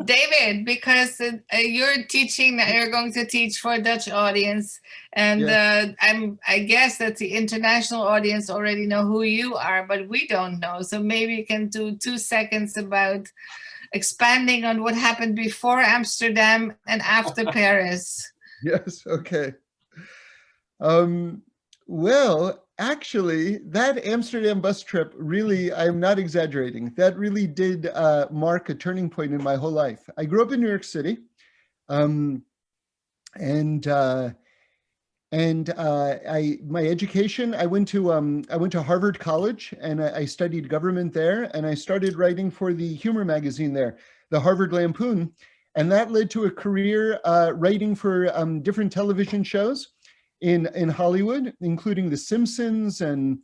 David, because you're teaching, you're going to teach for a Dutch audience, and Yes. I guess that the international audience already know who you are, but we don't know. So maybe you can do 2 seconds about expanding on what happened before Amsterdam and after Paris. Yes. Okay. Um, well, actually, that Amsterdam bus trip really, I'm not exaggerating, that really did mark a turning point in my whole life. I grew up in New York City, um, and my education, I went to Harvard College, and I studied government there, and I started writing for the humor magazine there, the Harvard Lampoon, and that led to a career writing for different television shows in Hollywood, including The Simpsons and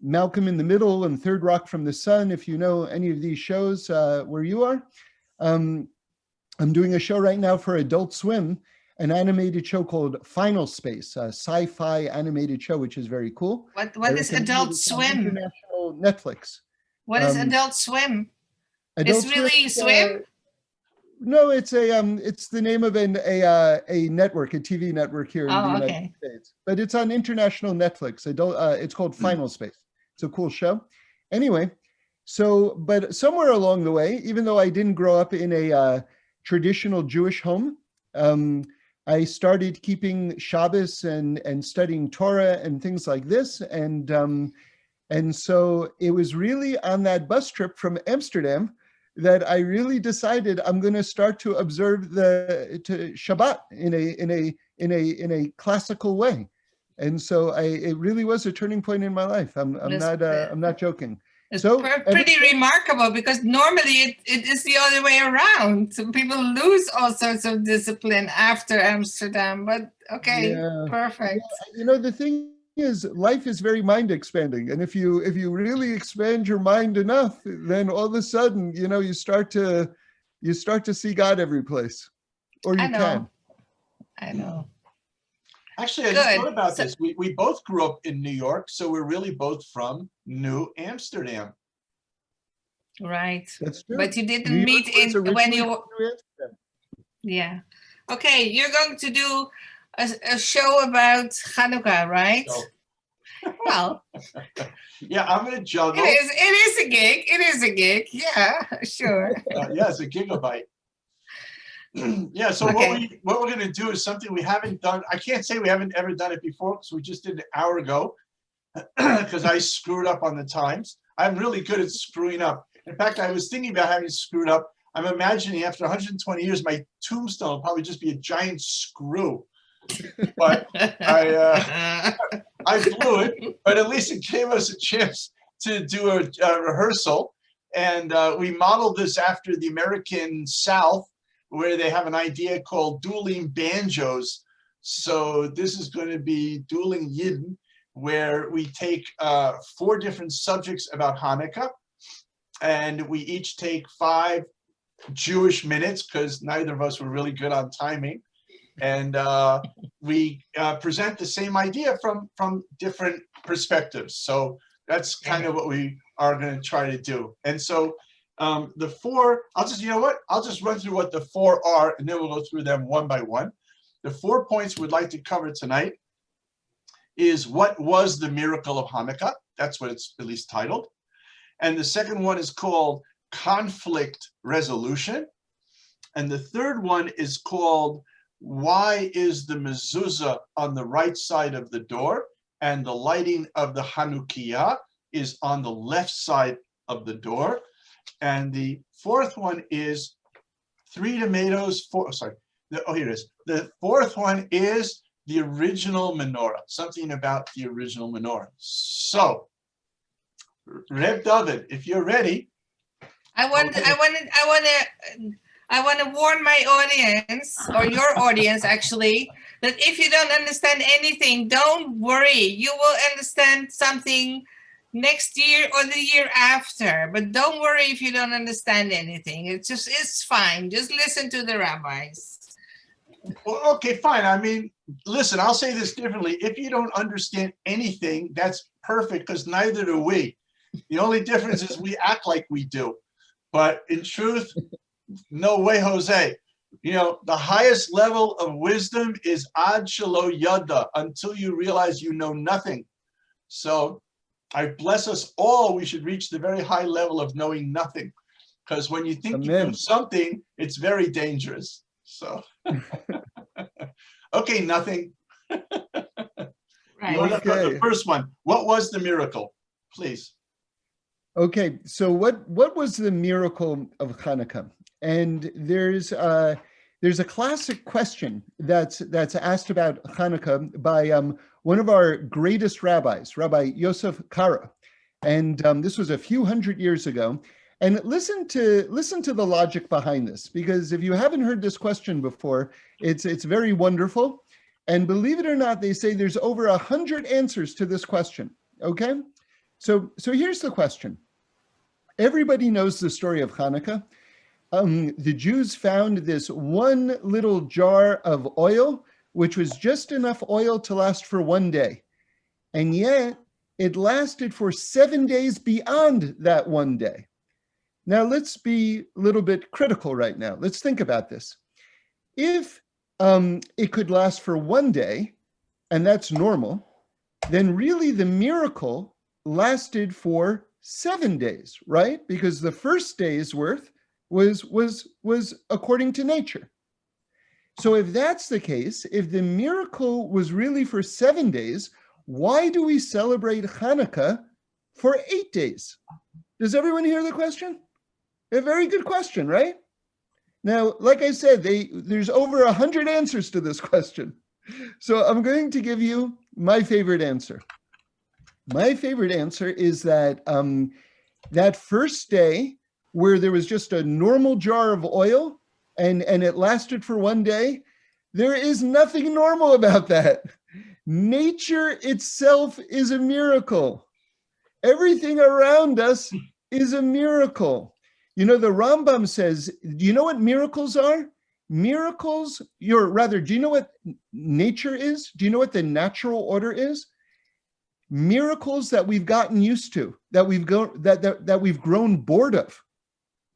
Malcolm in the Middle and Third Rock from the Sun. If you know any of these shows where you are, um, I'm doing a show right now for Adult Swim, an animated show called Final Space, a sci-fi animated show, which is very cool. I What is recommend it. Adult It's on Swim? international Netflix. What is Um, Adult Swim? It's Adult Swim. really swim? No, it's the name of a network, a TV network here in the Oh, United okay. States, but it's on international Netflix. It's called Final Space. It's a cool show. Anyway, but somewhere along the way, even though I didn't grow up in a traditional Jewish home, um, I started keeping Shabbos and studying Torah and things like this, and so it was really on that bus trip from Amsterdam that I really decided I'm going to start to observe the to Shabbat in a classical way, and so it really was a turning point in my life. I'm not joking. It's So pretty remarkable, because normally it is the other way around. So people lose all sorts of discipline after Amsterdam, but okay, yeah, perfect. the thing is, life is very mind expanding, and if you really expand your mind enough, then all of a sudden, you start to see God every place, or I you know, can. I know. Actually, I just thought Good. about So, this. We both grew up in New York, so we're really both from New Amsterdam. right. That's true. But you New didn't York meet was in when originally you, called New Amsterdam. yeah. Okay, you're going to do a show about Chanukah, right? So, Well, yeah, I'm going to juggle. it is a gig. It is a gig. Yeah, sure. Yeah, it's a gigabyte. Yeah, so Okay. what we're going to do is something we haven't done. I can't say we haven't ever done it before, because we just did it an hour ago, because I screwed up on the times. I'm really good at screwing up. In fact, I was thinking about having screwed up. I'm imagining after 120 years, my tombstone will probably just be a giant screw. But I blew it, but at least it gave us a chance to do a rehearsal. And we modeled this after the American South, where they have an idea called dueling banjos. So this is going to be dueling Yidden, where we take 4 different subjects about Hanukkah, and we each take 5 Jewish minutes, because neither of us were really good on timing. And we present the same idea from different perspectives. So that's kind of what we are going to try to do. And so the 4, I'll just run through what the 4 are, and then we'll go through them one by one. The 4 points we'd like to cover tonight is, what was the miracle of Hanukkah? That's what it's at least titled. And the second one is called conflict resolution. And the third one is called, why is the mezuzah on the right side of the door and the lighting of the Hanukkah is on the left side of the door? And the fourth one is 3 tomatoes, here it is. The fourth one is the original menorah, something about the original menorah. So, Reb David, if you're ready. I want to warn my audience, or your audience actually, that if you don't understand anything, don't worry. You will understand something next year or the year after. But don't worry if you don't understand anything. It's fine. Just listen to the rabbis. Well, okay, fine. I mean, listen, I'll say this differently. If you don't understand anything, that's perfect, because neither do we. The only difference is we act like we do. But in truth, No way, Jose. You know, the highest level of wisdom is ad shelo yada, until you realize you know nothing. So I bless us all. We should reach the very high level of knowing nothing. Because when you think you know Amen. something, it's very dangerous. So, okay, nothing. Right. Okay. The first one, what was the miracle? Please. Okay, so what was the miracle of Chanukah? And there's a classic question that's asked about Chanukah by one of our greatest rabbis, Rabbi Yosef Kara, and this was a few hundred years ago. And listen to the logic behind this, because if you haven't heard this question before, it's very wonderful. And believe it or not, they say there's over 100 answers to this question. Okay, so here's the question. Everybody knows the story of Chanukah. The Jews found this one little jar of oil, which was just enough oil to last for one day. And yet it lasted for 7 days beyond that one day. Now let's be a little bit critical right now. Let's think about this. If it could last for one day, and that's normal, then really the miracle lasted for 7 days, right? Because the first day's worth was according to nature. So if that's the case, if the miracle was really for 7 days, why do we celebrate Chanukah for 8 days? Does everyone hear the question? A very good question, right? Now, like I said, there's over 100 answers to this question. So I'm going to give you my favorite answer. My favorite answer is that that first day where there was just a normal jar of oil and it lasted for one day, there is nothing normal about that. Nature itself is a miracle. Everything around us is a miracle. You know, the Rambam says, do you know what miracles are? Miracles, do you know what nature is? Do you know what the natural order is? Miracles that we've gotten used to, that we've grown bored of.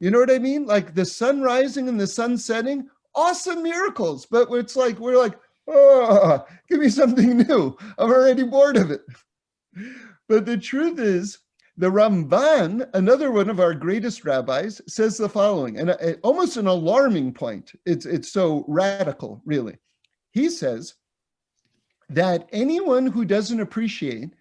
You know what I mean? Like the sun rising and the sun setting, awesome miracles. But it's like, we're like, oh, give me something new. I'm already bored of it. But the truth is, the Ramban, another one of our greatest rabbis, says the following, and almost an alarming point. It's so radical, really. He says that anyone who doesn't appreciate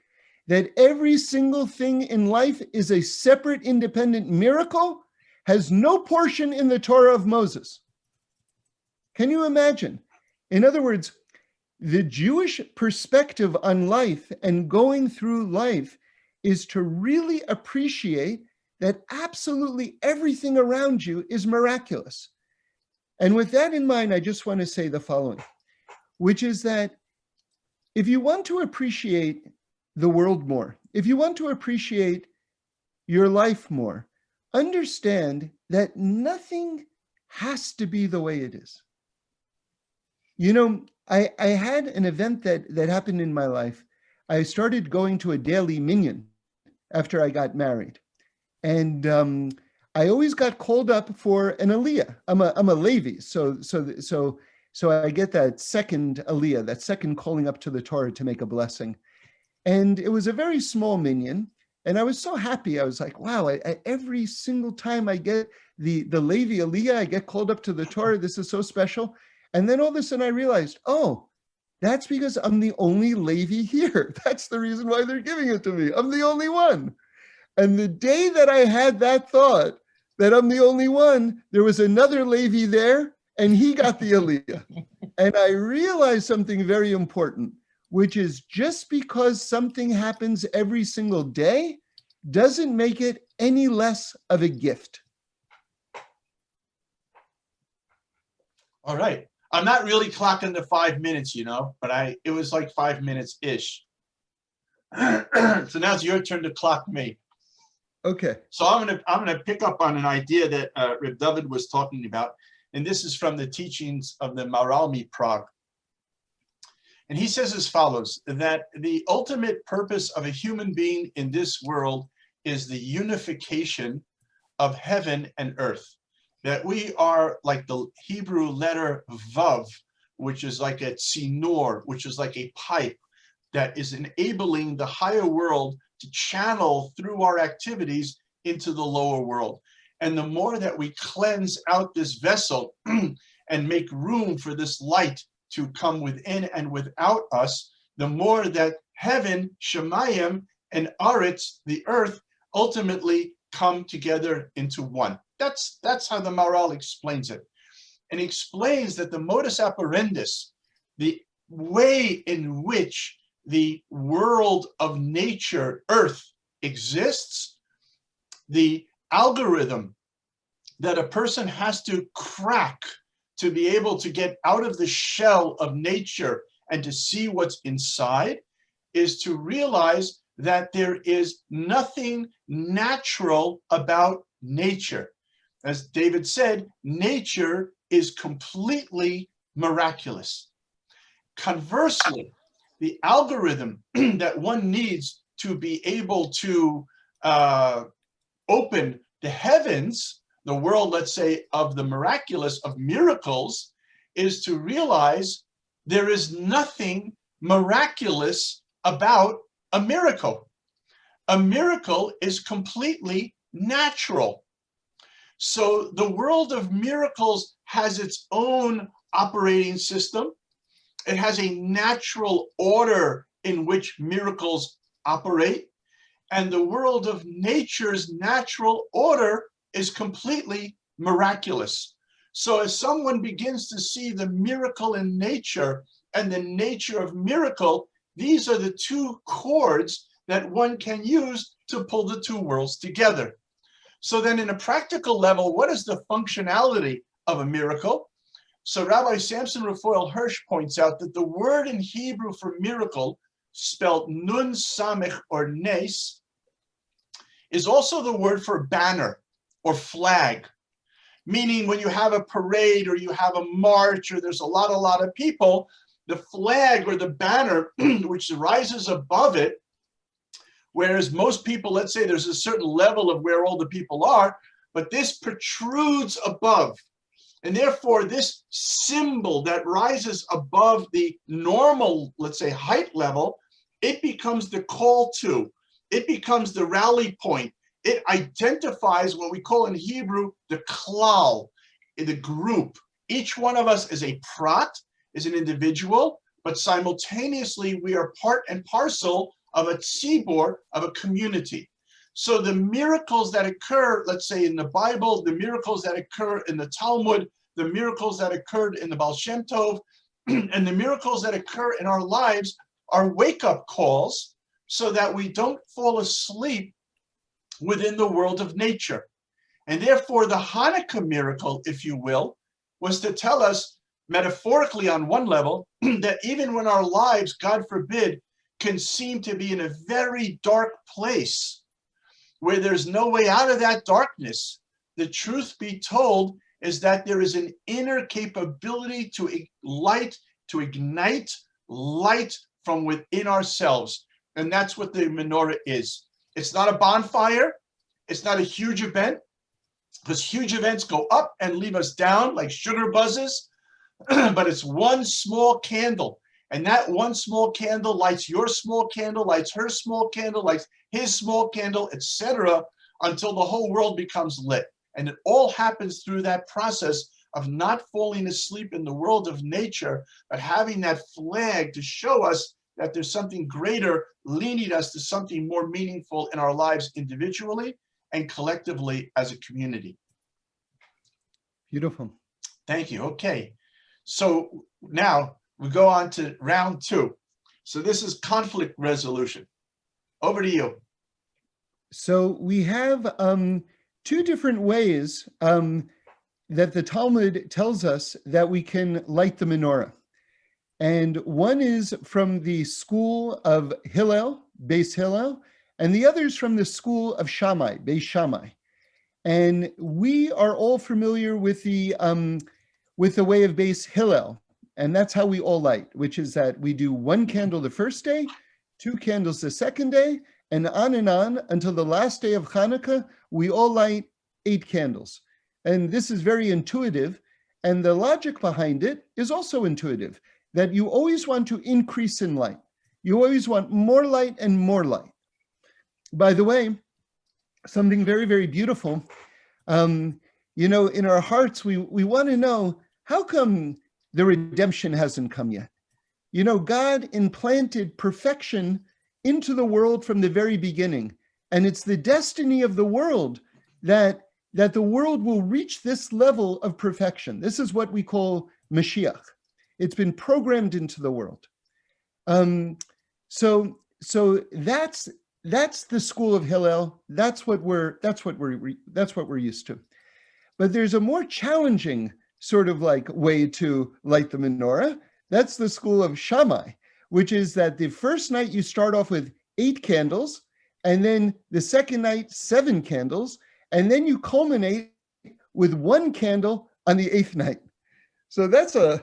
that every single thing in life is a separate, independent miracle has no portion in the Torah of Moses. Can you imagine? In other words, the Jewish perspective on life and going through life is to really appreciate that absolutely everything around you is miraculous. And with that in mind, I just want to say the following, which is that if you want to appreciate the world more, if you want to appreciate your life more, understand that nothing has to be the way it is. You know, I had an event that happened in my life. I started going to a daily minyan after I got married. And I always got called up for an aliyah. I'm a Levi, so I get that second aliyah, that second calling up to the Torah to make a blessing. And it was a very small minyan. And I was so happy. I was like, wow, every single time I get the Levi aliyah, I get called up to the Torah. This is so special. And then all of a sudden I realized, oh, that's because I'm the only Levi here. That's the reason why they're giving it to me. I'm the only one. And the day that I had that thought that I'm the only one, there was another Levi there and he got the aliyah. And I realized something very important, which is just because something happens every single day doesn't make it any less of a gift. All right. I'm not really clocking the 5 minutes, you know, but it was like 5 minutes-ish. So now it's your turn to clock me. Okay. So I'm gonna pick up on an idea that Reb David was talking about, and this is from the teachings of the Maralmi Prague. And he says as follows, that the ultimate purpose of a human being in this world is the unification of heaven and earth. that we are like the Hebrew letter Vav, which is like a tzinor, which is like a pipe that is enabling the higher world to channel through our activities into the lower world. And the more that we cleanse out this vessel and make room for this light to come within and without us, the more that heaven, Shemayim, and Aretz, the earth, ultimately come together into one. That's how the Maharal explains it. And he explains that the modus operandus, the way in which the world of nature, earth, exists, the algorithm that a person has to crack to be able to get out of the shell of nature and to see what's inside, is to realize that there is nothing natural about nature. As David said, nature is completely miraculous. Conversely, the algorithm that one needs to be able to open the heavens, the world, let's say, of the miraculous, of miracles, is to realize there is nothing miraculous about a miracle. A miracle is completely natural. So the world of miracles has its own operating system. It has a natural order in which miracles operate. And the world of nature's natural order is completely miraculous. So as someone begins to see the miracle in nature and the nature of miracle, these are the two chords that one can use to pull the two worlds together. So then in a practical level, what is the functionality of a miracle? So Rabbi Samson Raphael Hirsch points out that the word in Hebrew for miracle, spelled nun samech or nes, is also the word for banner or flag. Meaning when you have a parade or you have a march or there's a lot of people, the flag or the banner which rises above it, whereas most people, let's say there's a certain level of where all the people are, but this protrudes above. And therefore this symbol that rises above the normal, let's say, height level, it becomes the call to, it becomes the rally point. It identifies what we call in Hebrew the klal, the group. Each one of us is a prat, is an individual, but simultaneously we are part and parcel of a tzibor, of a community. So the miracles that occur, let's say in the Bible, the miracles that occur in the Talmud, the miracles that occurred in the Baal Shem Tov, and the miracles that occur in our lives are wake-up calls so that we don't fall asleep within the world of nature. And therefore the Hanukkah miracle, if you will, was to tell us metaphorically on one level that even when our lives, God forbid, can seem to be in a very dark place where there's no way out of that darkness, the truth be told is that there is an inner capability to ignite light from within ourselves. And that's what the menorah is. It's not a bonfire. It's not a huge event, because huge events go up and leave us down like sugar buzzes, but it's one small candle. And that one small candle lights your small candle, lights her small candle, lights his small candle, etc., until the whole world becomes lit. And it all happens through that process of not falling asleep in the world of nature, but having that flag to show us that there's something greater leading us to something more meaningful in our lives individually and collectively as a community. Beautiful. Thank you. Okay. So now we go on to round two. So this is conflict resolution. Over to you. So we have two different ways that the Talmud tells us that we can light the menorah. And one is from the school of Hillel, Beis Hillel, and the other is from the school of Shammai, Beis Shammai. And we are all familiar with the way of Beis Hillel, and that's how we all light, which is that we do one candle the first day, two candles the second day, and on until the last day of Chanukah, we all light 8 candles. And this is very intuitive. And the logic behind it is also intuitive, that you always want to increase in light. You always want more light and more light. By the way, something very, very beautiful. You know, in our hearts, we want to know, how come the redemption hasn't come yet? You know, God implanted perfection into the world from the very beginning. And it's the destiny of the world that the world will reach this level of perfection. This is what we call Mashiach. It's been programmed into the world. So that's the school of Hillel. That's what we're used to. But there's a more challenging sort of like way to light the menorah. That's the school of Shammai, which is that the first night you start off with 8 candles, and then the second night 7 candles, and then you culminate with 1 candle on the 8th night. So that's a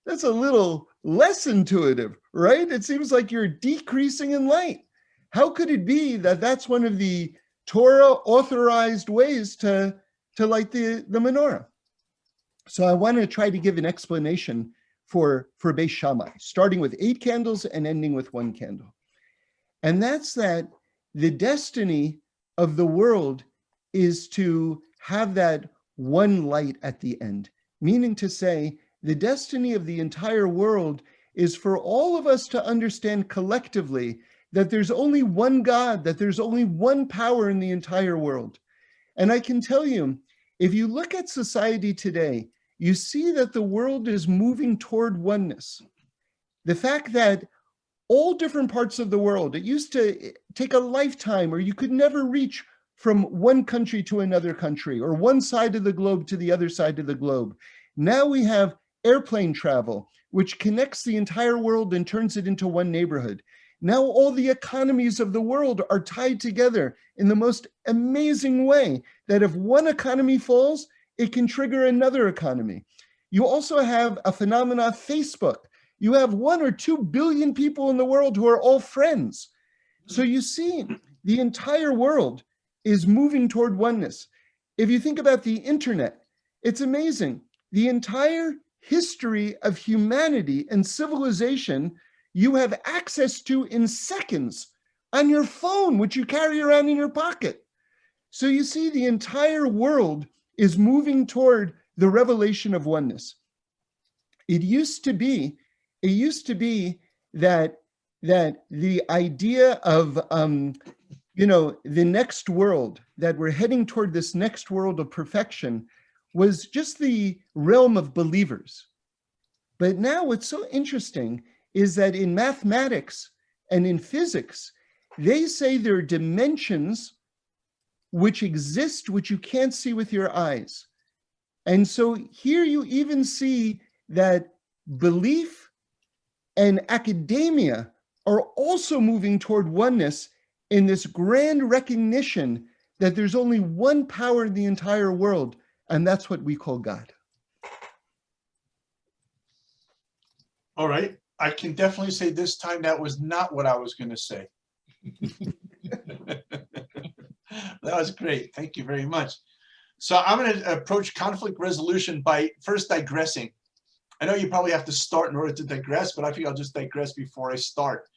little less intuitive, right? It seems like you're decreasing in light. How could it be that that's one of the Torah authorized ways to light the menorah? So I want to try to give an explanation for Beis Shammai, starting with 8 candles and ending with 1 candle. And that's that the destiny of the world is to have that one light at the end, meaning to say the destiny of the entire world is for all of us to understand collectively that there's only one God, that there's only one power in the entire world. And I can tell you, if you look at society today, you see that the world is moving toward oneness. The fact that all different parts of the world, it used to take a lifetime, or you could never reach from one country to another country, or one side of the globe to the other side of the globe. Now we have airplane travel, which connects the entire world and turns it into one neighborhood. Now all the economies of the world are tied together in the most amazing way that if one economy falls, it can trigger another economy. You also have a phenomenon, Facebook. You have 1 or 2 billion people in the world who are all friends. So you see, the entire world is moving toward oneness. If you think about the internet, it's amazing. The entire history of humanity and civilization you have access to in seconds on your phone, which you carry around in your pocket. So you see, the entire world is moving toward the revelation of oneness. It used to be that the idea of the next world, that we're heading toward this next world of perfection, was just the realm of believers. But now what's so interesting is that in mathematics and in physics, they say there are dimensions which exist, which you can't see with your eyes. And so here you even see that belief and academia are also moving toward oneness in this grand recognition that there's only one power in the entire world, and that's what we call God. All right. I can definitely say this time that was not what I was going to say. That was great. Thank you very much. So I'm going to approach conflict resolution by first digressing. I know you probably have to start in order to digress, but I think I'll just digress before I start.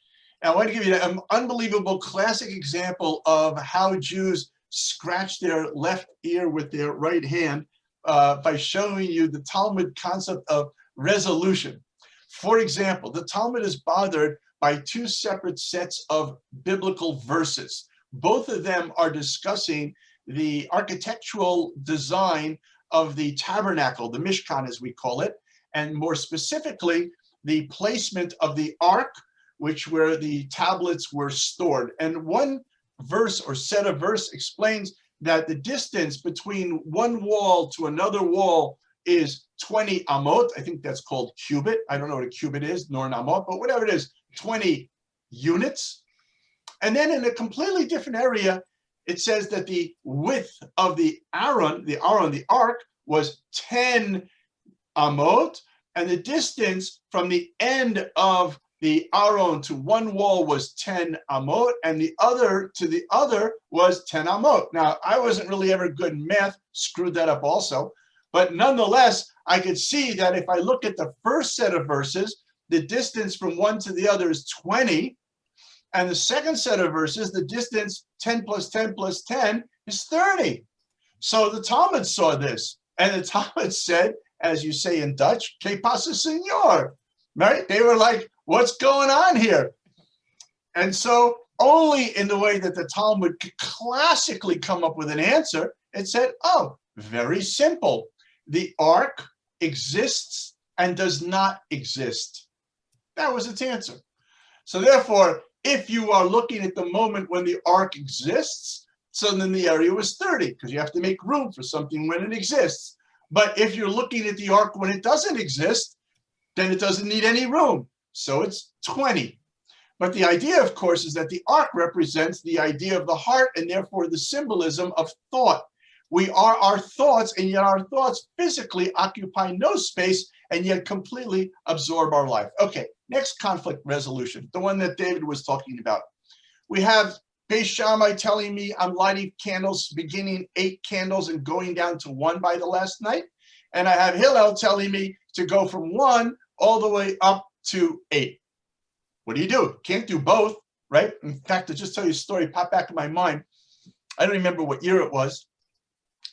And I want to give you an unbelievable classic example of how Jews scratch their left ear with their right hand by showing you the Talmud concept of resolution. For example, the Talmud is bothered by 2 separate sets of biblical verses. Both of them are discussing the architectural design of the tabernacle, the Mishkan as we call it, and more specifically, the placement of the ark, where the tablets were stored. And one verse or set of verse explains that the distance between one wall to another wall is 20 amot. I think that's called cubit. I don't know what a cubit is, nor an amot, but whatever it is, 20 units. And then in a completely different area, it says that the width of the ark, was 10 amot, and the distance from the end of the Aron to one wall was 10 amot, and the other to the other was 10 amot. Now, I wasn't really ever good in math, screwed that up also, but nonetheless, I could see that if I look at the first set of verses, the distance from one to the other is 20, and the second set of verses, the distance 10 plus 10 plus 10 is 30. So the Talmud saw this, and the Talmud said, as you say in Dutch, "Que pasa, senor?" Right? They were like, what's going on here? And so only in the way that the Talmud could classically come up with an answer, it said, oh, very simple. The ark exists and does not exist. That was its answer. So therefore, if you are looking at the moment when the ark exists, so then the area was 30, because you have to make room for something when it exists. But if you're looking at the ark when it doesn't exist, then it doesn't need any room. So it's 20. But the idea, of course, is that the ark represents the idea of the heart and therefore the symbolism of thought. We are our thoughts, and yet our thoughts physically occupy no space and yet completely absorb our life. Okay, next conflict resolution, the one that David was talking about. We have Beis Shammai telling me I'm lighting candles, beginning 8 candles and going down to 1 by the last night. And I have Hillel telling me to go from 1 all the way up to 8. What do you do? Can't do both, right? In fact, to just tell you a story, pop back in my mind. I don't remember what year it was,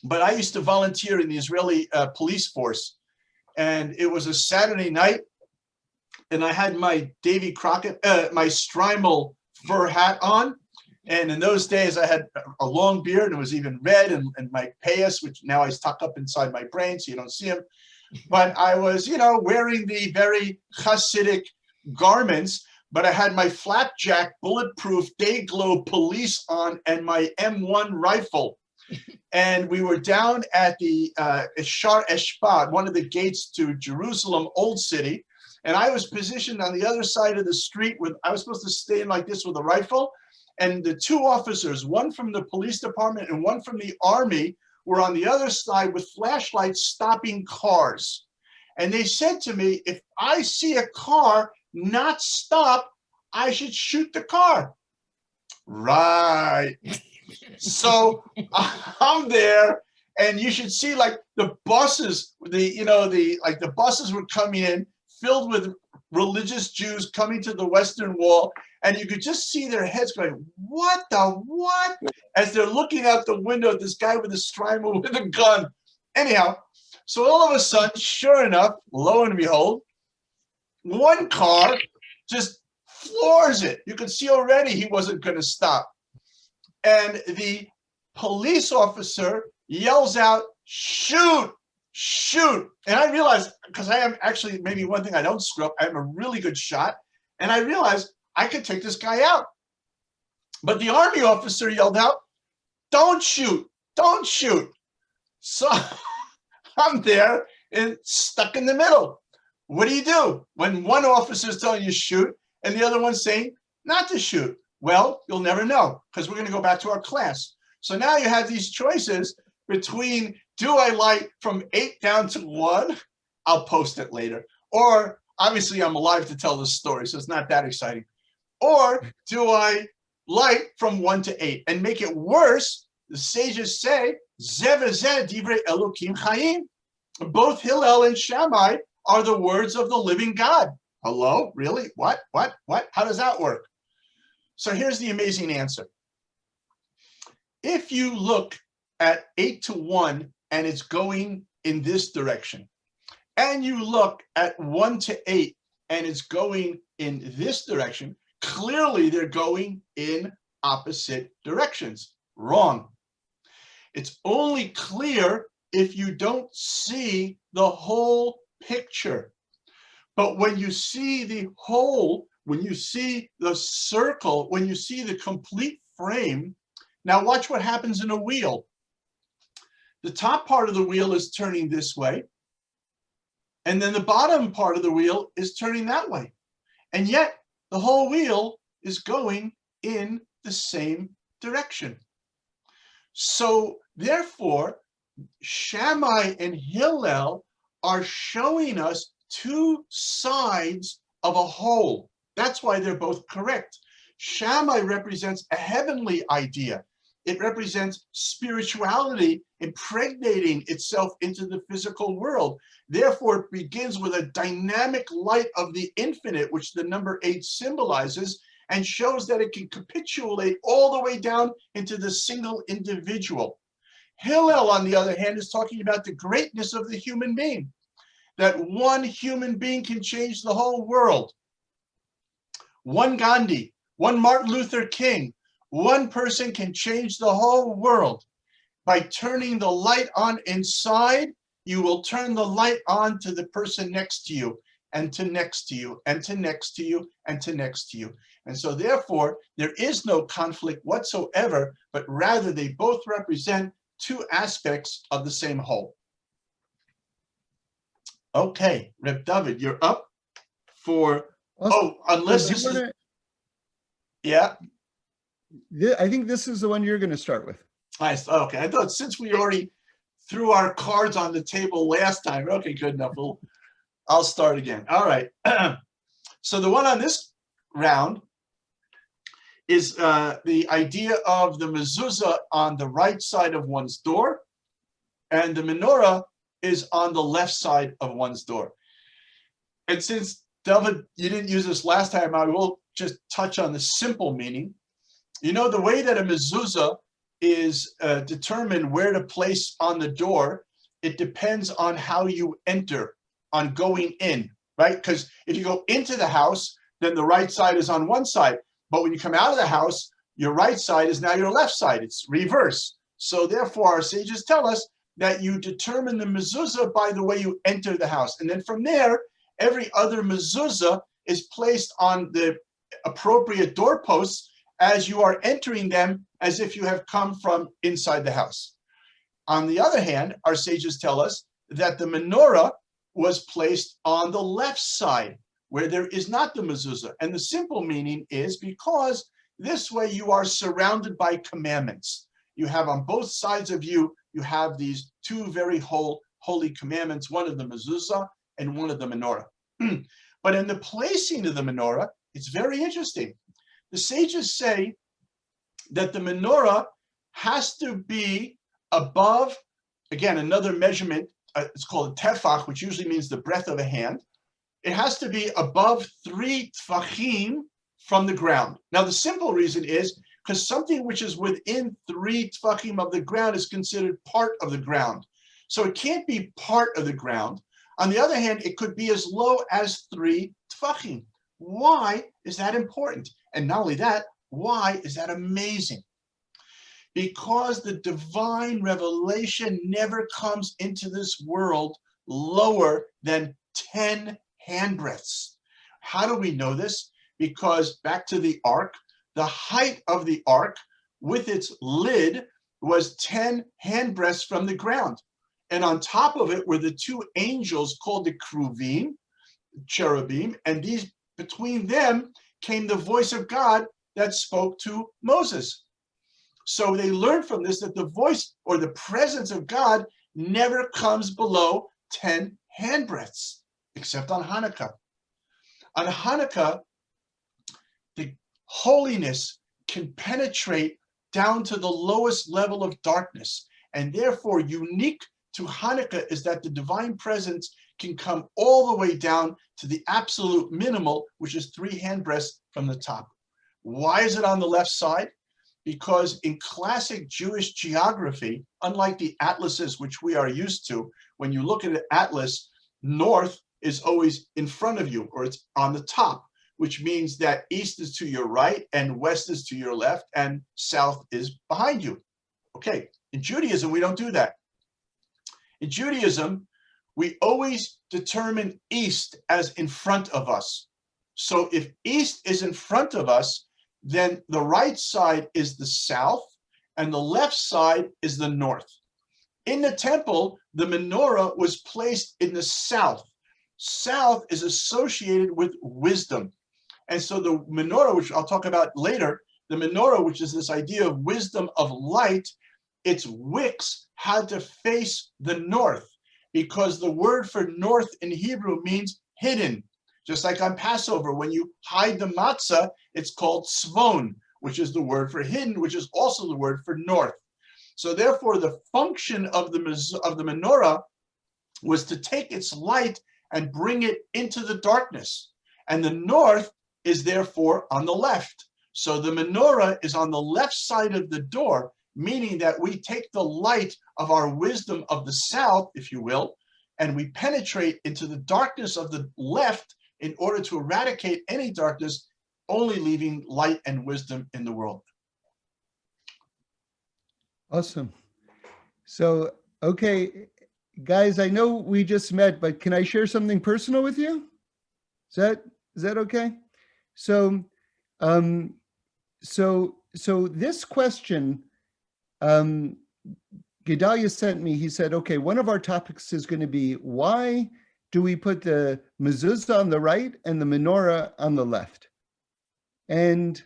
but I used to volunteer in the Israeli police force. And it was a Saturday night, and I had my Davy Crockett, my Strymel fur hat on. And in those days, I had a long beard, and it was even red, and my payas, which now I tuck up inside my brain so you don't see them. But I was, wearing the very Hasidic garments, but I had my flapjack bulletproof day glow police on and my M1 rifle. And we were down at the Shar Eshpat, one of the gates to Jerusalem, Old City. And I was positioned on the other side of the street I was supposed to stand like this with a rifle. And the 2 officers, one from the police department and one from the army, were on the other side with flashlights stopping cars. And they said to me, if I see a car not stop, I should shoot the car. Right. So I'm there, and you should see like the buses, the buses were coming in filled with religious Jews coming to the Western Wall, and you could just see their heads going, what? As they're looking out the window at this guy with a Strymel with a gun. Anyhow, so all of a sudden, sure enough, lo and behold, one car just floors it. You could see already he wasn't going to stop. And the police officer yells out, shoot, shoot. And I realized, because I am actually, maybe one thing I don't screw up, I'm a really good shot. And I realized I could take this guy out. But the army officer yelled out, don't shoot, don't shoot. So I'm there and stuck in the middle. What do you do when one officer is telling you shoot and the other one's saying not to shoot? Well, you'll never know, because we're going to go back to our class. So now you have these choices between, do I light from 8 down to 1? I'll post it later. Or obviously I'm alive to tell this story, so it's not that exciting. Or do I light from 1 to 8? And make it worse, the sages say, Zeh v'zeh divrei Elokim chayim. Both Hillel and Shammai are the words of the living God. Hello? Really? What? How does that work? So here's the amazing answer. If you look at 8 to 1 and it's going in this direction, and you look at 1 to 8 and it's going in this direction, clearly they're going in opposite directions. Wrong. It's only clear if you don't see the whole picture. But when you see the whole, when you see the circle, when you see the complete frame, now watch what happens in a wheel. The top part of the wheel is turning this way, and then the bottom part of the wheel is turning that way. And yet the whole wheel is going in the same direction. So therefore, Shammai and Hillel are showing us 2 sides of a whole. That's why they're both correct. Shammai represents a heavenly idea. It represents spirituality impregnating itself into the physical world. Therefore, it begins with a dynamic light of the infinite, which the number 8 symbolizes, and shows that it can capitulate all the way down into the single individual. Hillel, on the other hand, is talking about the greatness of the human being, that one human being can change the whole world. One Gandhi, one Martin Luther King, one person can change the whole world. By turning the light on inside, you will turn the light on to the person next to you, and to next to you, and to next to you, and to next to you. And so therefore, there is no conflict whatsoever, but rather they both represent two aspects of the same whole. Okay, Reb David, you're up for, unless this is, yeah. I think this is the one you're going to start with. Nice. Okay, I thought since we already threw our cards on the table last time, okay, good enough. I'll start again. All right. So the one on this round is the idea of the mezuzah on the right side of one's door, and the menorah is on the left side of one's door. And since, David, you didn't use this last time, I will just touch on the simple meaning. You know, the way that a mezuzah is determined where to place on the door, it depends on how you enter, on going in, right? Because if you go into the house, then the right side is on one side. But when you come out of the house, your right side is now your left side. It's reverse. So therefore, our sages tell us that you determine the mezuzah by the way you enter the house. And then from there, every other mezuzah is placed on the appropriate doorposts as you are entering them, as if you have come from inside the house. On the other hand, our sages tell us that the menorah was placed on the left side, where there is not the mezuzah. And the simple meaning is because this way you are surrounded by commandments. You have on both sides of you, you have these two very holy commandments, one of the mezuzah and one of the menorah. But in the placing of the menorah, it's very interesting. The sages say that the menorah has to be above, again, another measurement, it's called a tefach, which usually means the breadth of a hand. It has to be above 3 tfachim from the ground. Now, the simple reason is because something which is within 3 tfachim of the ground is considered part of the ground. So it can't be part of the ground. On the other hand, it could be as low as 3 tfachim. Why is that important? And not only that, why is that amazing? Because the divine revelation never comes into this world lower than 10 handbreadths. How do we know this? Because back to the ark, the height of the ark with its lid was 10 handbreadths from the ground. And on top of it were the two angels called the Kruvim, cherubim, and these between them came the voice of God that spoke to Moses. So they learned from this that the voice or the presence of God never comes below 10 handbreadths, except on Hanukkah. On Hanukkah, the holiness can penetrate down to the lowest level of darkness. And therefore, unique to Hanukkah is that the divine presence can come all the way down to the absolute minimal, which is 3 handbreadths from the top. Why is it on the left side? Because in classic Jewish geography, unlike the atlases which we are used to, when you look at an atlas, north is always in front of you, or it's on the top, which means that east is to your right and west is to your left and south is behind you. Okay, in Judaism, we don't do that. In Judaism, we always determine east as in front of us. So if east is in front of us, then the right side is the south and the left side is the north. In the temple, the menorah was placed in the south. South is associated with wisdom. And so the menorah, which I'll talk about later, the menorah, which is this idea of wisdom of light, its wicks had to face the north, because the word for north in Hebrew means hidden. Just like on Passover, when you hide the matzah, it's called svon, which is the word for hidden, which is also the word for north. So therefore, the function of the menorah was to take its light and bring it into the darkness. And the north is therefore on the left. So the menorah is on the left side of the door, meaning that we take the light of our wisdom of the south, if you will, and we penetrate into the darkness of the left in order to eradicate any darkness, only leaving light and wisdom in the world. Awesome. So, okay, guys, I know we just met, but can I share something personal with you? Is that okay? So, so this question, Gedaliah sent me. He said, okay, one of our topics is going to be, why do we put the mezuzah on the right and the menorah on the left? And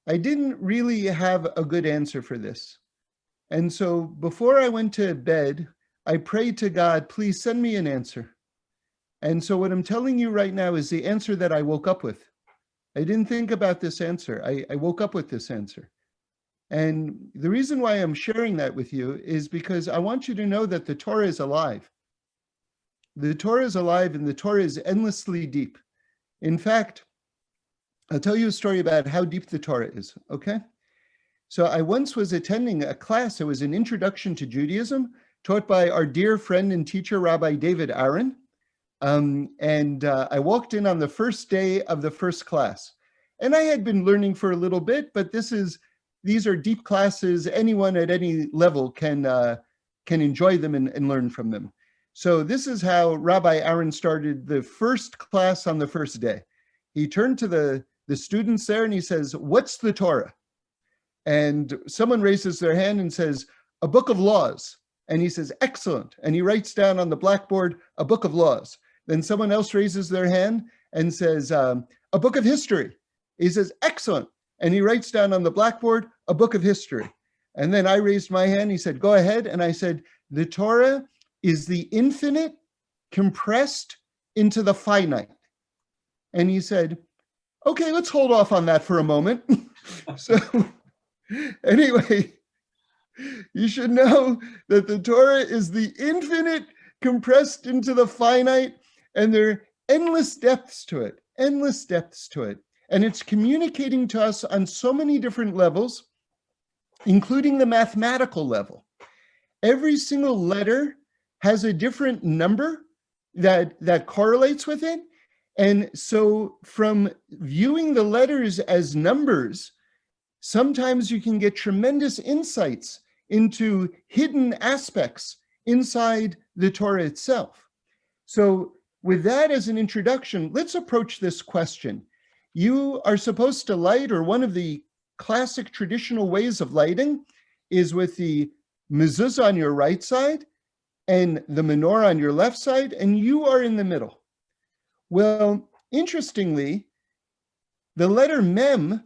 I didn't really have a good answer for this. And so before I went to bed, I prayed to God, please send me an answer. And so what I'm telling you right now is the answer that I woke up with. I didn't think about this answer. I woke up with this answer. And the reason why I'm sharing that with you is because I want you to know that the Torah is alive. The Torah is alive, and the Torah is endlessly deep. In fact, I'll tell you a story about how deep the Torah is, okay? So I once was attending a class. It was an introduction to Judaism taught by our dear friend and teacher, Rabbi David Aaron. I walked in on the first day of the first class. And I had been learning for a little bit, but these are deep classes. Anyone at any level can enjoy them and learn from them. So this is how Rabbi Aaron started the first class on the first day. He turned to the students there and he says, "What's the Torah?" And someone raises their hand and says, "A book of laws." And he says, "Excellent." And he writes down on the blackboard, "A book of laws." Then someone else raises their hand and says, "A book of history." He says, "Excellent." And he writes down on the blackboard, "A book of history." And then I raised my hand. He said, "Go ahead." And I said, "The Torah is the infinite compressed into the finite." And he said, "Okay, let's hold off on that for a moment." So anyway, you should know that the Torah is the infinite compressed into the finite, and there are endless depths to it, endless depths to it. And it's communicating to us on so many different levels, including the mathematical level. Every single letter has a different number that correlates with it. And so from viewing the letters as numbers, sometimes you can get tremendous insights into hidden aspects inside the Torah itself. So with that as an introduction, let's approach this question. You are supposed to light, or one of the classic traditional ways of lighting is with the mezuzah on your right side and the menorah on your left side, and you are in the middle. Well, interestingly, the letter mem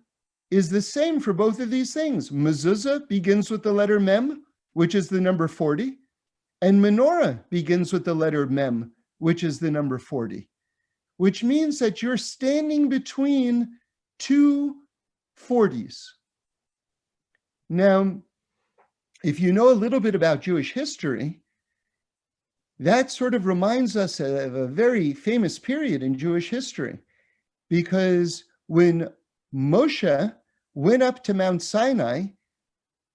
is the same for both of these things. Mezuzah begins with the letter mem, which is the number 40, and menorah begins with the letter mem, which is the number 40, which means that you're standing between two 40s. Now, if you know a little bit about Jewish history, that sort of reminds us of a very famous period in Jewish history, because when Moshe went up to Mount Sinai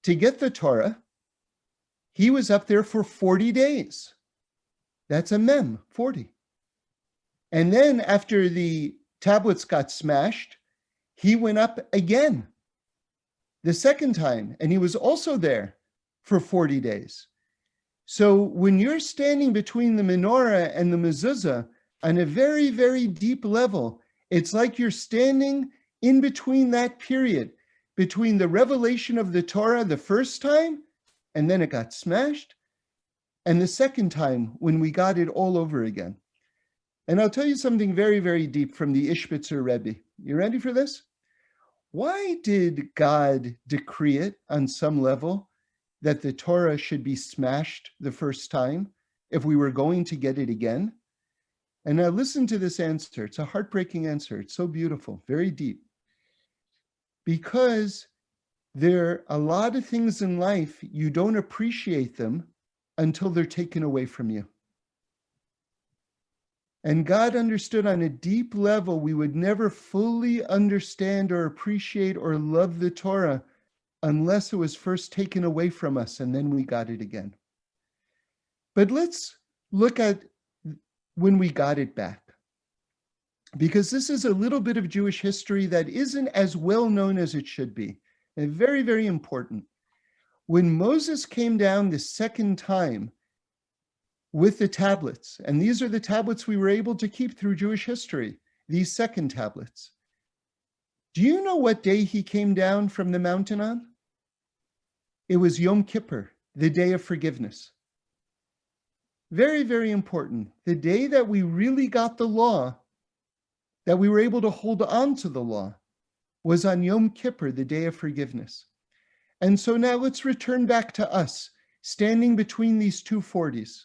to get the Torah, he was up there for 40 days. That's a mem, 40. And then after the tablets got smashed, he went up again the second time, and he was also there for 40 days. So when you're standing between the menorah and the mezuzah on a very, very deep level, it's like you're standing in between that period, between the revelation of the Torah the first time, and then it got smashed, and the second time when we got it all over again. And I'll tell you something very, very deep from the Ishbitzer Rebbe. You ready for this? Why did God decree it on some level that the Torah should be smashed the first time if we were going to get it again? And now listen to this answer. It's a heartbreaking answer. It's so beautiful, very deep. Because there are a lot of things in life, you don't appreciate them until they're taken away from you. And God understood on a deep level, we would never fully understand or appreciate or love the Torah unless it was first taken away from us, and then we got it again. But let's look at when we got it back, because this is a little bit of Jewish history that isn't as well known as it should be, and very, very important. When Moses came down the second time with the tablets, and these are the tablets we were able to keep through Jewish history, these second tablets. Do you know what day he came down from the mountain on? It was Yom Kippur, the day of forgiveness. Very, very important. The day that we really got the law, that we were able to hold on to the law, was on Yom Kippur, the day of forgiveness. And so now let's return back to us, standing between these two 40s.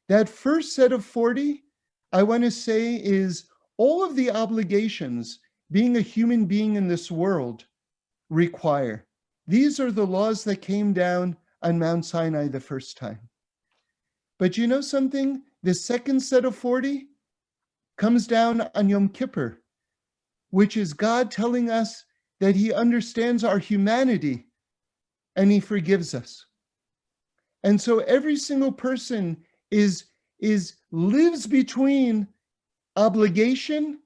That first set of 40, I want to say, is all of the obligations being a human being in this world require. These are the laws that came down on Mount Sinai the first time. But you know something? The second set of 40 comes down on Yom Kippur, which is God telling us that he understands our humanity and he forgives us. And so every single person lives between obligation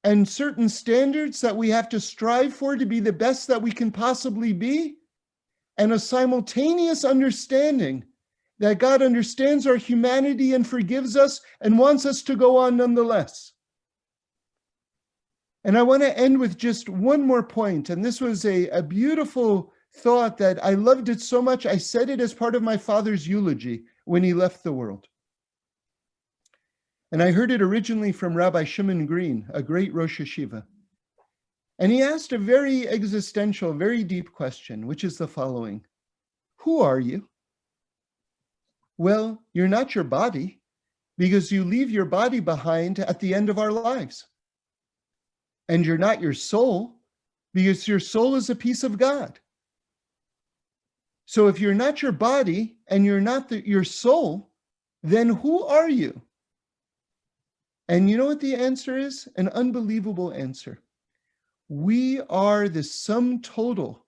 and certain standards that we have to strive for to be the best that we can possibly be, and a simultaneous understanding that God understands our humanity and forgives us and wants us to go on nonetheless. And I want to end with just one more point, and this was a beautiful thought that I loved it so much, I said it as part of my father's eulogy when he left the world. And I heard it originally from Rabbi Shimon Green, a great Rosh Yeshiva. And he asked a very existential, very deep question, which is the following: who are you? Well, you're not your body, because you leave your body behind at the end of our lives. And you're not your soul, because your soul is a piece of God. So if you're not your body and you're not your soul, then who are you? And you know what the answer is? An unbelievable answer. We are the sum total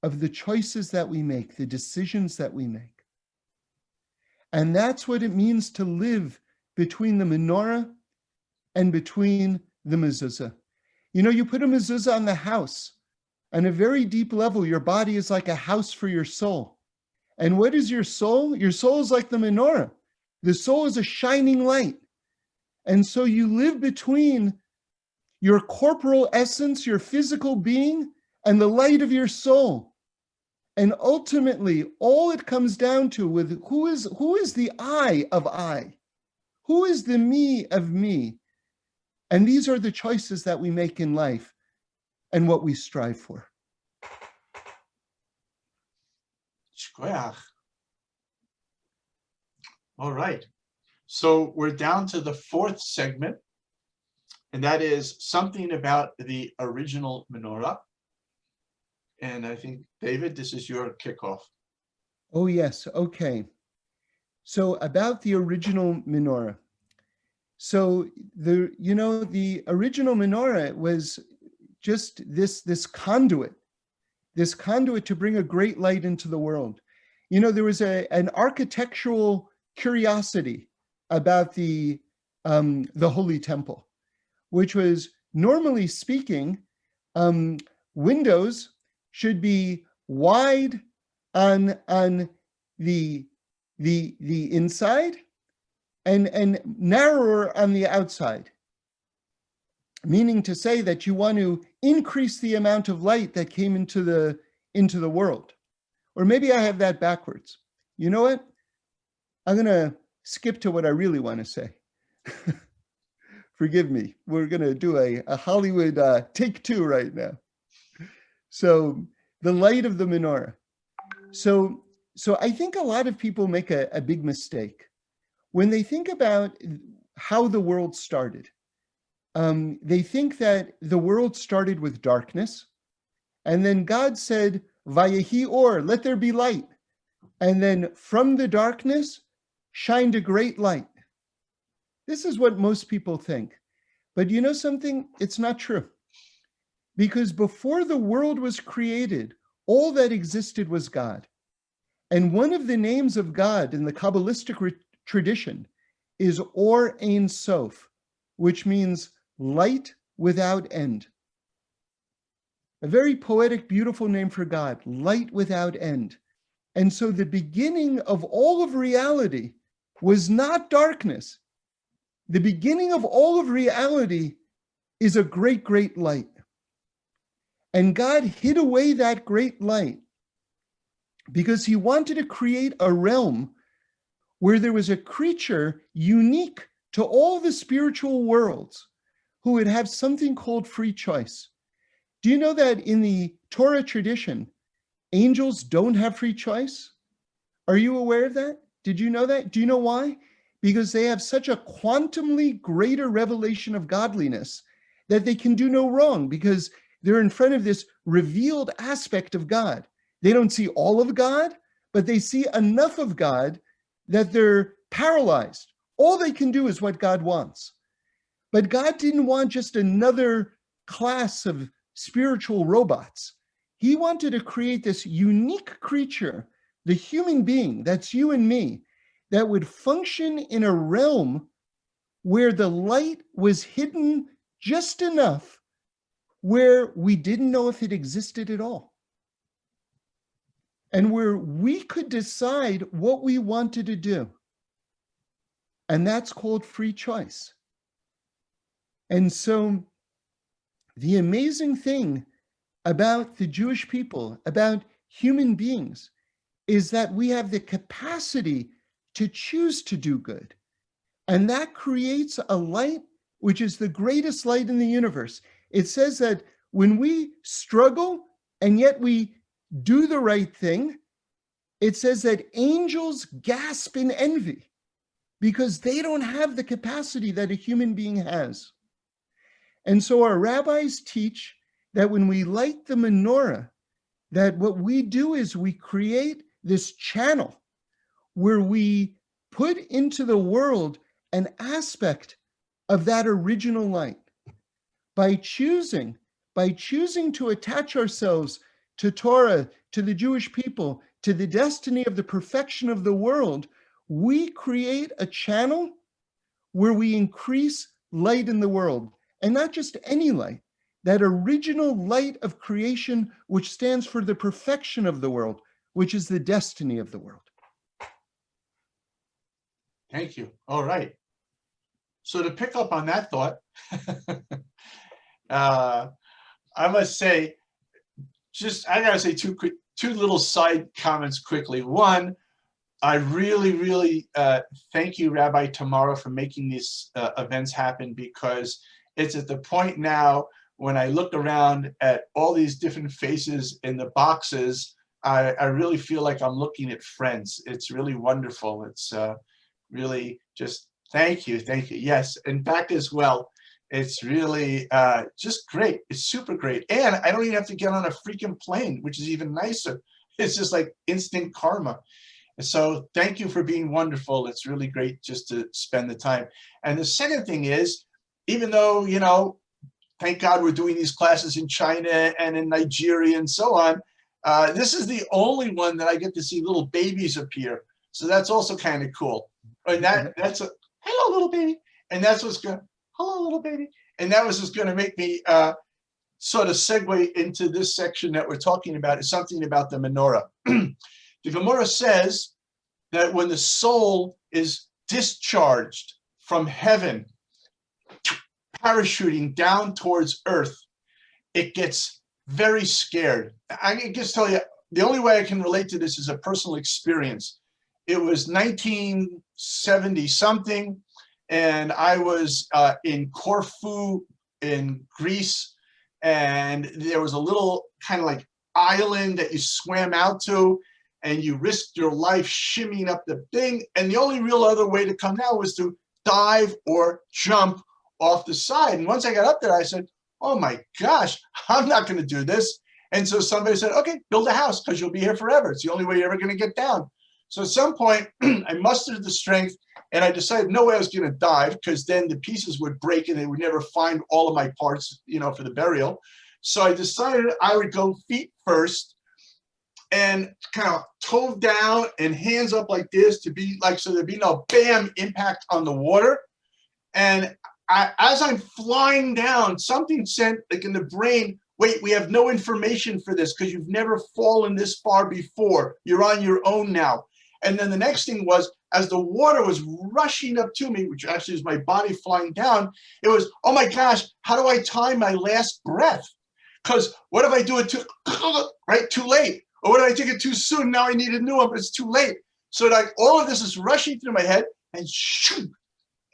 of the choices that we make, the decisions that we make. And that's what it means to live between the menorah and between the mezuzah. You know, you put a mezuzah on the house. On a very deep level, your body is like a house for your soul. And what is your soul? Your soul is like the menorah. The soul is a shining light. And so you live between your corporal essence, your physical being, and the light of your soul. And ultimately, all it comes down to with who is the I of I? Who is the me of me? And these are the choices that we make in life and what we strive for. Shkoyach. All right. So we're down to the fourth segment, and that is something about the original menorah. And I think, David, this is your kickoff. Oh, yes. Okay. So about the original menorah. So the original menorah was just this conduit to bring a great light into the world. You know, there was an architectural curiosity about the Holy Temple, which was, normally speaking, windows should be wide on the inside and narrower on the outside, meaning to say that you want to increase the amount of light that came into the world. Or maybe I have that backwards. You know what? I'm going to skip to what I really want to say. Forgive me. We're going to do a Hollywood take two right now. So the light of the menorah. So I think a lot of people make a big mistake when they think about how the world started. They think that the world started with darkness, and then God said, Vayehi or, let there be light. And then from the darkness shined a great light. This is what most people think. But you know something? It's not true. Because before the world was created, all that existed was God. And one of the names of God in the Kabbalistic tradition is Or Ein Sof, which means light without end. A very poetic, beautiful name for God, light without end. And so the beginning of all of reality was not darkness. The beginning of all of reality is a great, great light. And God hid away that great light because he wanted to create a realm where there was a creature unique to all the spiritual worlds who would have something called free choice. Do you know that in the Torah tradition, angels don't have free choice? Are you aware of that? Did you know that? Do you know why? Because they have such a quantumly greater revelation of godliness that they can do no wrong because they're in front of this revealed aspect of God. They don't see all of God, but they see enough of God that they're paralyzed. All they can do is what God wants. But God didn't want just another class of spiritual robots. He wanted to create this unique creature, the human being, that's you and me, that would function in a realm where the light was hidden just enough where we didn't know if it existed at all. And where we could decide what we wanted to do. And that's called free choice. And so the amazing thing about the Jewish people, about human beings, is that we have the capacity to choose to do good. And that creates a light, which is the greatest light in the universe. It says that when we struggle and yet we do the right thing, it says that angels gasp in envy because they don't have the capacity that a human being has. And so our rabbis teach that when we light the menorah, that what we do is we create this channel where we put into the world an aspect of that original light. By choosing to attach ourselves to Torah, to the Jewish people, to the destiny of the perfection of the world, we create a channel where we increase light in the world. And not just any light, that original light of creation, which stands for the perfection of the world, which is the destiny of the world. Thank you. All right. So to pick up on that thought, I must say, I gotta say two little side comments quickly. One, I really thank you, Rabbi Tamara, for making these events happen, because it's at the point now when I look around at all these different faces in the boxes, I really feel like I'm looking at friends. It's really wonderful. It's really just thank you. Yes, in fact, as well, it's really just great. It's super great. And I don't even have to get on a freaking plane, which is even nicer. It's just like instant karma. So thank you for being wonderful. It's really great just to spend the time. And the second thing is, even though, you know, thank God we're doing these classes in China and in Nigeria and so on, this is the only one that I get to see little babies appear. So that's also kind of cool. And that's a, hello, little baby. And that's what's going, hello, little baby. And that was just going to make me sort of segue into this section that we're talking about, is something about the menorah. The Gemara says that when the soul is discharged from heaven, parachuting down towards earth, it gets very scared. I can just tell you, the only way I can relate to this is a personal experience. It was 1970 something, and I was in Corfu in Greece, and there was a little kind of like island that you swam out to, and you risked your life shimmying up the thing, and the only real other way to come now was to dive or jump off the side. And once I got up there, I said, oh my gosh, I'm not going to do this. And so somebody said, okay, build a house because you'll be here forever. It's the only way you're ever going to get down. So at some point, I mustered the strength and I decided no way I was going to dive because then the pieces would break and they would never find all of my parts, you know, for the burial. So I decided I would go feet first and kind of toe down and hands up like this to be like, so there'd be no bam impact on the water. And as I'm flying down, something sent like in the brain, wait, we have no information for this because you've never fallen this far before. You're on your own now. And then the next thing was, as the water was rushing up to me, which actually is my body flying down, it was, oh my gosh, how do I time my last breath? Because what if I do it too late? Or what if I take it too soon? Now I need a new one, but it's too late. So like all of this is rushing through my head and shoot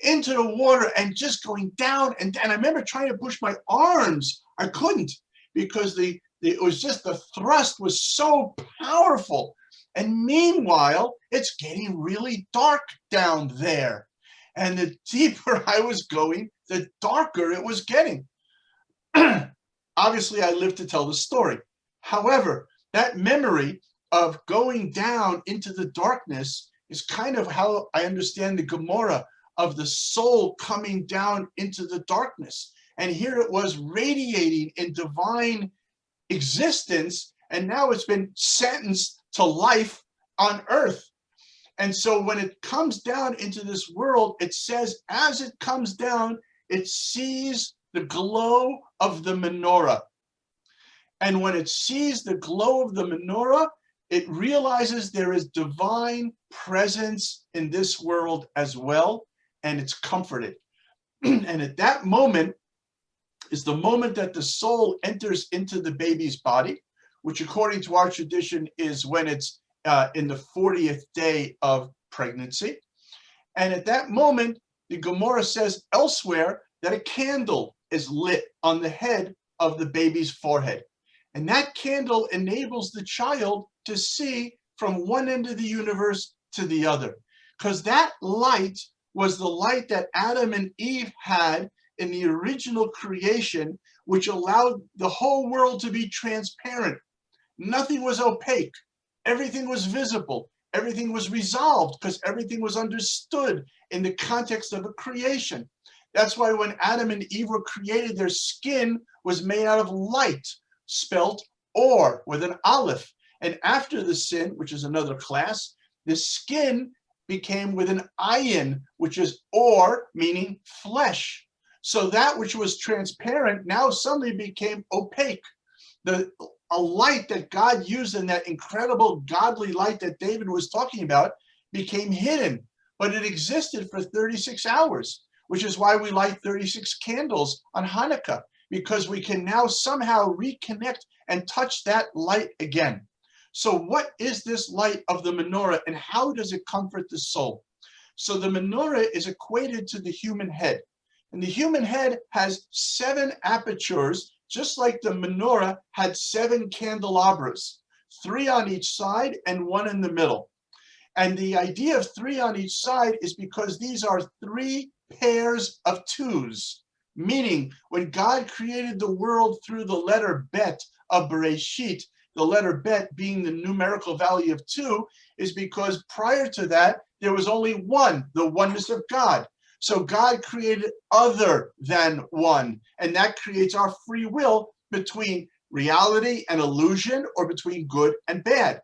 into the water and just going down. And I remember trying to push my arms. I couldn't because it was just the thrust was so powerful. And meanwhile, it's getting really dark down there. And the deeper I was going, the darker it was getting. Obviously, I lived to tell the story. However, that memory of going down into the darkness is kind of how I understand the Gomorrah of the soul coming down into the darkness. And here it was radiating in divine existence, and now it's been sentenced to life on earth. And so when it comes down into this world, it says as it comes down, it sees the glow of the menorah. And when it sees the glow of the menorah, it realizes there is divine presence in this world as well, and it's comforted. And at that moment is the moment that the soul enters into the baby's body, which according to our tradition is when it's in the 40th day of pregnancy. And at that moment, the Gomorrah says elsewhere that a candle is lit on the head of the baby's forehead. And that candle enables the child to see from one end of the universe to the other. Because that light was the light that Adam and Eve had in the original creation, which allowed the whole world to be transparent. Nothing was opaque. Everything was visible. Everything was resolved because everything was understood in the context of a creation. That's why when Adam and Eve were created, their skin was made out of light, spelt or with an aleph. And after the sin, which is another class, the skin became with an ayin, which is or, meaning flesh. So that which was transparent now suddenly became opaque. A light that God used in that incredible godly light that David was talking about became hidden, but it existed for 36 hours, which is why we light 36 candles on Hanukkah, because we can now somehow reconnect and touch that light again. So what is this light of the menorah and how does it comfort the soul? So the menorah is equated to the human head. And the human head has 7 apertures, just like the menorah had 7 candelabras, 3 on each side and 1 in the middle. And the idea of 3 on each side is because these are 3 pairs of 2s, meaning when God created the world through the letter Bet of Bereshit, the letter Bet being the numerical value of 2, is because prior to that, there was only 1, the oneness of God. So God created other than 1, and that creates our free will between reality and illusion or between good and bad.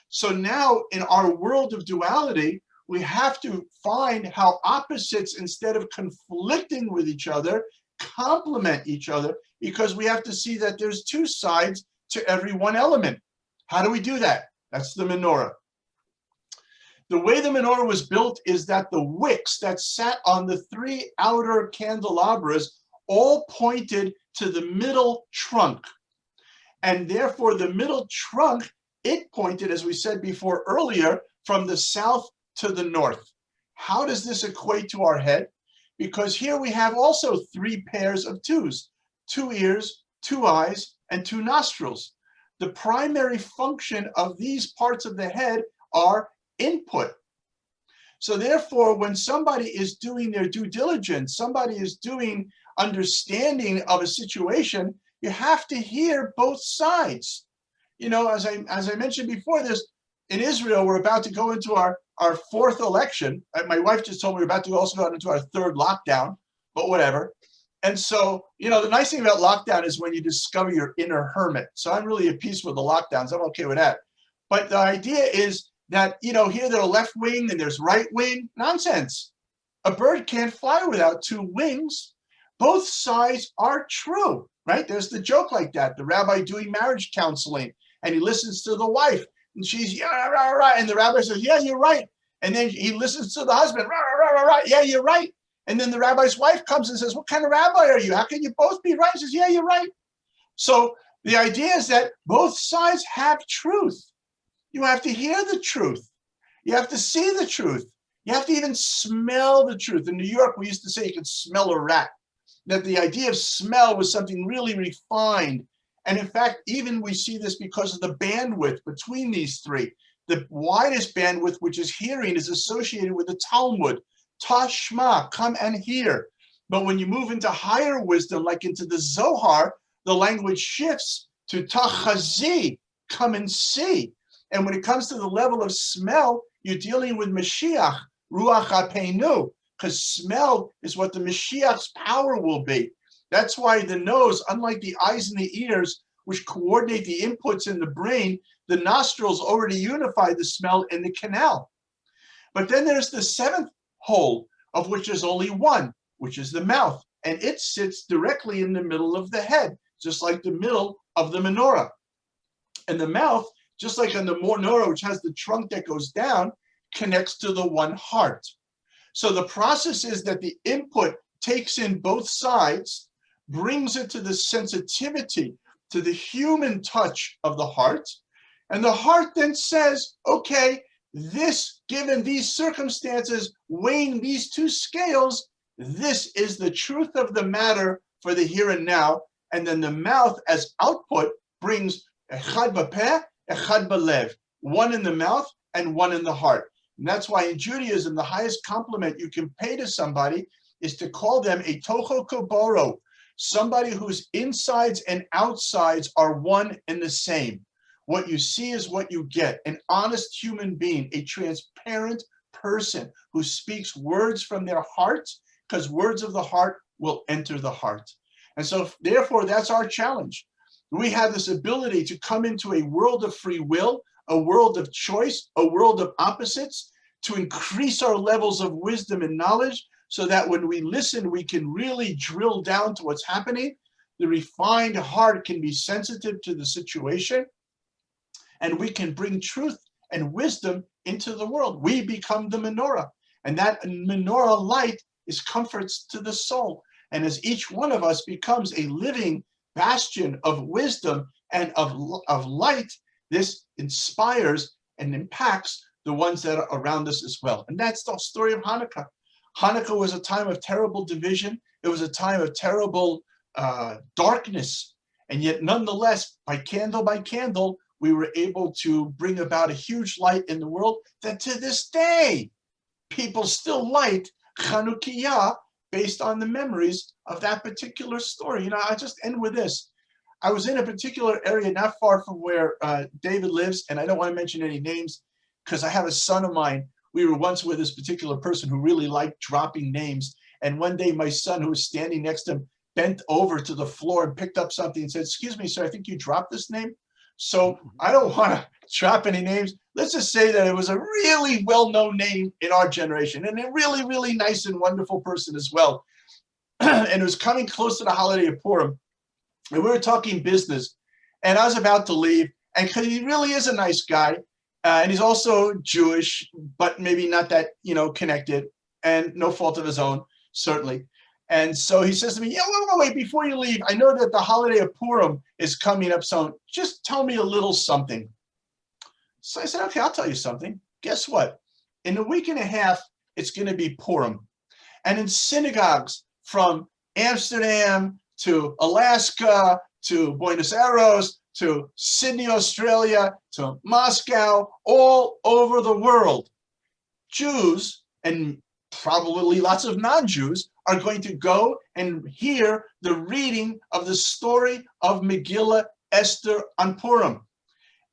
So now in our world of duality, we have to find how opposites, instead of conflicting with each other, complement each other, because we have to see that there's 2 sides to every one element. How do we do that? That's the menorah. The way the menorah was built is that the wicks that sat on the 3 outer candelabras all pointed to the middle trunk. And therefore the middle trunk, it pointed, as we said before earlier, from the south to the north. How does this equate to our head? Because here we have also 3 pairs of 2s, 2 ears, 2 eyes, and 2 nostrils. The primary function of these parts of the head are input. So therefore, when somebody is doing their due diligence, somebody is doing understanding of a situation, you have to hear both sides. You know, as I mentioned before, this in Israel, we're about to go into our fourth election. My wife just told me we're about to also go into our third lockdown, but whatever. And so, you know, the nice thing about lockdown is when you discover your inner hermit. So I'm really at peace with the lockdowns. I'm okay with that. But the idea is that, you know, here there's left wing and there's right wing. Nonsense. A bird can't fly without two wings. Both sides are true, right? There's the joke like that. The rabbi doing marriage counseling, and he listens to the wife, and she's, yeah, rah, rah, and the rabbi says, yeah, you're right. And then he listens to the husband, rah, rah, rah, rah, yeah, you're right. And then the rabbi's wife comes and says, what kind of rabbi are you? How can you both be right? He says, yeah, you're right. So the idea is that both sides have truth. You have to hear the truth. You have to see the truth. You have to even smell the truth. In New York, we used to say you could smell a rat. That the idea of smell was something really refined. And in fact, even we see this because of the bandwidth between these three. The widest bandwidth, which is hearing, is associated with the Talmud. Tashma, come and hear. But when you move into higher wisdom, like into the Zohar, the language shifts to tachazi, come and see. And when it comes to the level of smell, you're dealing with Mashiach, Ruach HaPeinu, because smell is what the Mashiach's power will be. That's why the nose, unlike the eyes and the ears, which coordinate the inputs in the brain, the nostrils already unify the smell in the canal. But then there's the seventh hole, of which there's only one, which is the mouth. And it sits directly in the middle of the head, just like the middle of the menorah. And the mouth, just like on the menorah, which has the trunk that goes down, connects to the one heart. So the process is that the input takes in both sides, brings it to the sensitivity, to the human touch of the heart. And the heart then says, okay, this, given these circumstances, weighing these two scales, this is the truth of the matter for the here and now. And then the mouth as output brings echad b'peh, echad b'lev, one in the mouth and one in the heart. And that's why in Judaism, the highest compliment you can pay to somebody is to call them a toho koboro, somebody whose insides and outsides are one and the same. What you see is what you get, an honest human being, a transparent person who speaks words from their heart, because words of the heart will enter the heart. And so therefore, that's our challenge. We have this ability to come into a world of free will, a world of choice, a world of opposites, to increase our levels of wisdom and knowledge so that when we listen, we can really drill down to what's happening. The refined heart can be sensitive to the situation, and we can bring truth and wisdom into the world. We become the menorah, and that menorah light is comforts to the soul. And as each one of us becomes a living bastion of wisdom and of light, this inspires and impacts the ones that are around us as well. And that's the story of Hanukkah. Hanukkah was a time of terrible division. It was a time of terrible darkness. And yet, nonetheless, by candle, we were able to bring about a huge light in the world that to this day, people still light Chanukah based on the memories of that particular story. You know, I'll just end with this. I was in a particular area not far from where David lives, and I don't want to mention any names because I have a son of mine. We were once with this particular person who really liked dropping names. And one day my son, who was standing next to him, bent over to the floor and picked up something and said, "Excuse me, sir, I think you dropped this name." So I don't want to drop any names. Let's just say that it was a really well-known name in our generation and a really, really nice and wonderful person as well. And it was coming close to the holiday of Purim. And we were talking business. And I was about to leave. And because he really is a nice guy. And he's also Jewish, but maybe not that, connected. And no fault of his own, certainly. And so he says to me, "Yeah, wait, before you leave, I know that the holiday of Purim is coming up soon. Just tell me a little something." So I said, "Okay, I'll tell you something. Guess what? In a week and a half, it's going to be Purim. And in synagogues from Amsterdam to Alaska to Buenos Aires to Sydney, Australia to Moscow, all over the world, Jews and probably lots of non-Jews are going to go and hear the reading of the story of Megillah Esther on Purim.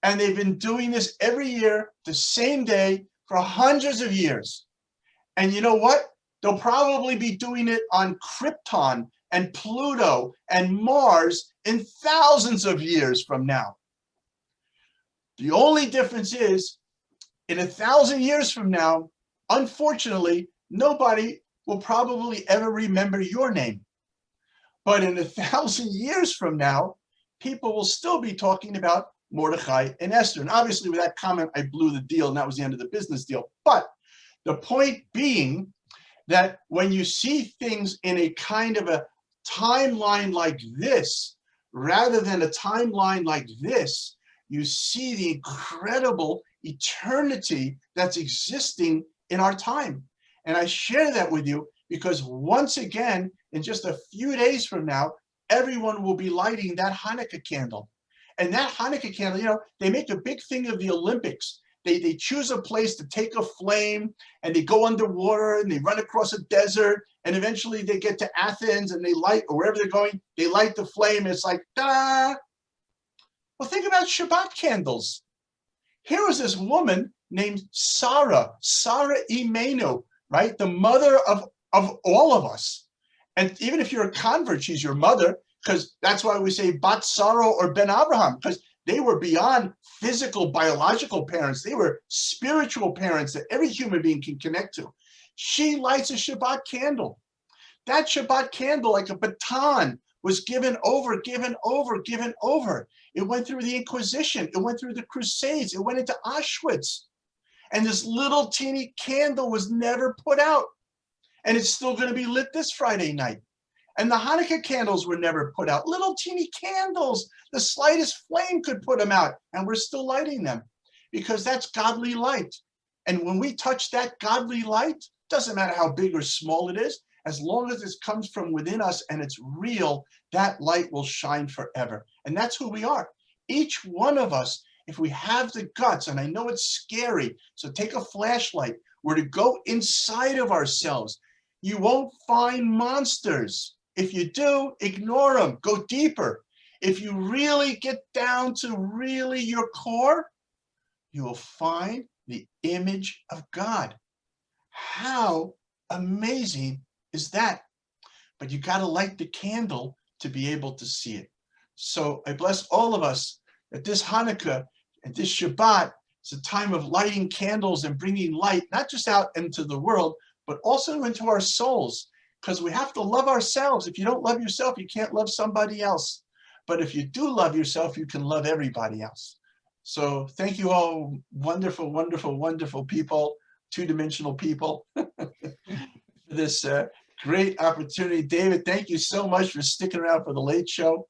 And they've been doing this every year, the same day, for hundreds of years. And you know what? They'll probably be doing it on Krypton and Pluto and Mars in thousands of years from now. The only difference is, in 1,000 years from now, unfortunately, nobody will probably ever remember your name. But in 1,000 years from now, people will still be talking about Mordechai and Esther. And obviously with that comment, I blew the deal and that was the end of the business deal. But the point being that when you see things in a kind of a timeline like this, rather than a timeline like this, you see the incredible eternity that's existing in our time. And I share that with you because once again, in just a few days from now, everyone will be lighting that Hanukkah candle. And that Hanukkah candle, you know, they make a big thing of the Olympics. They choose a place to take a flame and they go underwater and they run across a desert and eventually they get to Athens and they light, or wherever they're going, they light the flame. And it's like, ta-da! Well, think about Shabbat candles. Here was this woman named Sarah Imenu, right? The mother of all of us. And even if you're a convert, she's your mother, because that's why we say Bat Sarah or Ben Abraham, because they were beyond physical, biological parents. They were spiritual parents that every human being can connect to. She lights a Shabbat candle. That Shabbat candle, like a baton, was given over, given over, given over. It went through the Inquisition. It went through the Crusades. It went into Auschwitz. And this little teeny candle was never put out. And it's still going to be lit this Friday night. And the Hanukkah candles were never put out. Little teeny candles. The slightest flame could put them out. And we're still lighting them because that's godly light. And when we touch that godly light, doesn't matter how big or small it is, as long as it comes from within us and it's real, that light will shine forever. And that's who we are. Each one of us, if we have the guts, and I know it's scary, so take a flashlight, we're to go inside of ourselves. You won't find monsters. If you do, ignore them, go deeper. If you really get down to really your core, you will find the image of God. How amazing is that? But you got to light the candle to be able to see it. So I bless all of us that this Hanukkah and this Shabbat is a time of lighting candles and bringing light, not just out into the world, but also into our souls, because we have to love ourselves. If you don't love yourself, you can't love somebody else. But if you do love yourself, you can love everybody else. So thank you all, wonderful, wonderful, wonderful people, two-dimensional people, for this great opportunity. David, thank you so much for sticking around for the late show.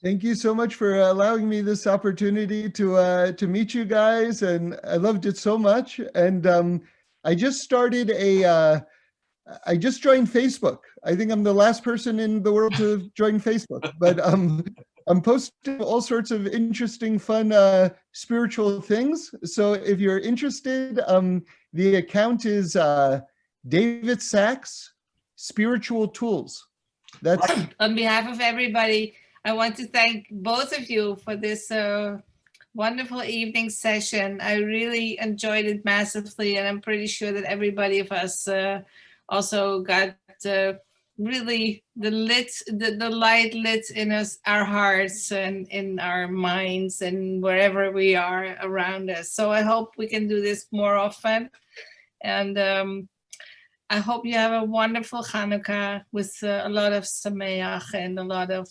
Thank you so much for allowing me this opportunity to meet you guys, and I loved it so much. And I just started I just joined Facebook. I think I'm the last person in the world to join Facebook, but I'm posting all sorts of interesting, fun, spiritual things. So if you're interested, the account is David Sachs Spiritual Tools. That's on behalf of everybody. I want to thank both of you for this wonderful evening session. I really enjoyed it massively, and I'm pretty sure that everybody of us also got really the light lit in us, our hearts and in our minds and wherever we are around us. So I hope we can do this more often. And I hope you have a wonderful Chanukah with a lot of sameach and a lot of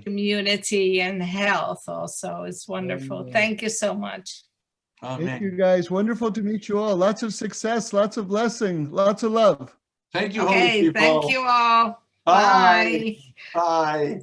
community and health also. It's wonderful. Amen. Thank you so much. Thank you guys. Wonderful to meet you all. Lots of success, lots of blessing, lots of love. Thank you, Okay, holy people. thank you all. Bye. Bye.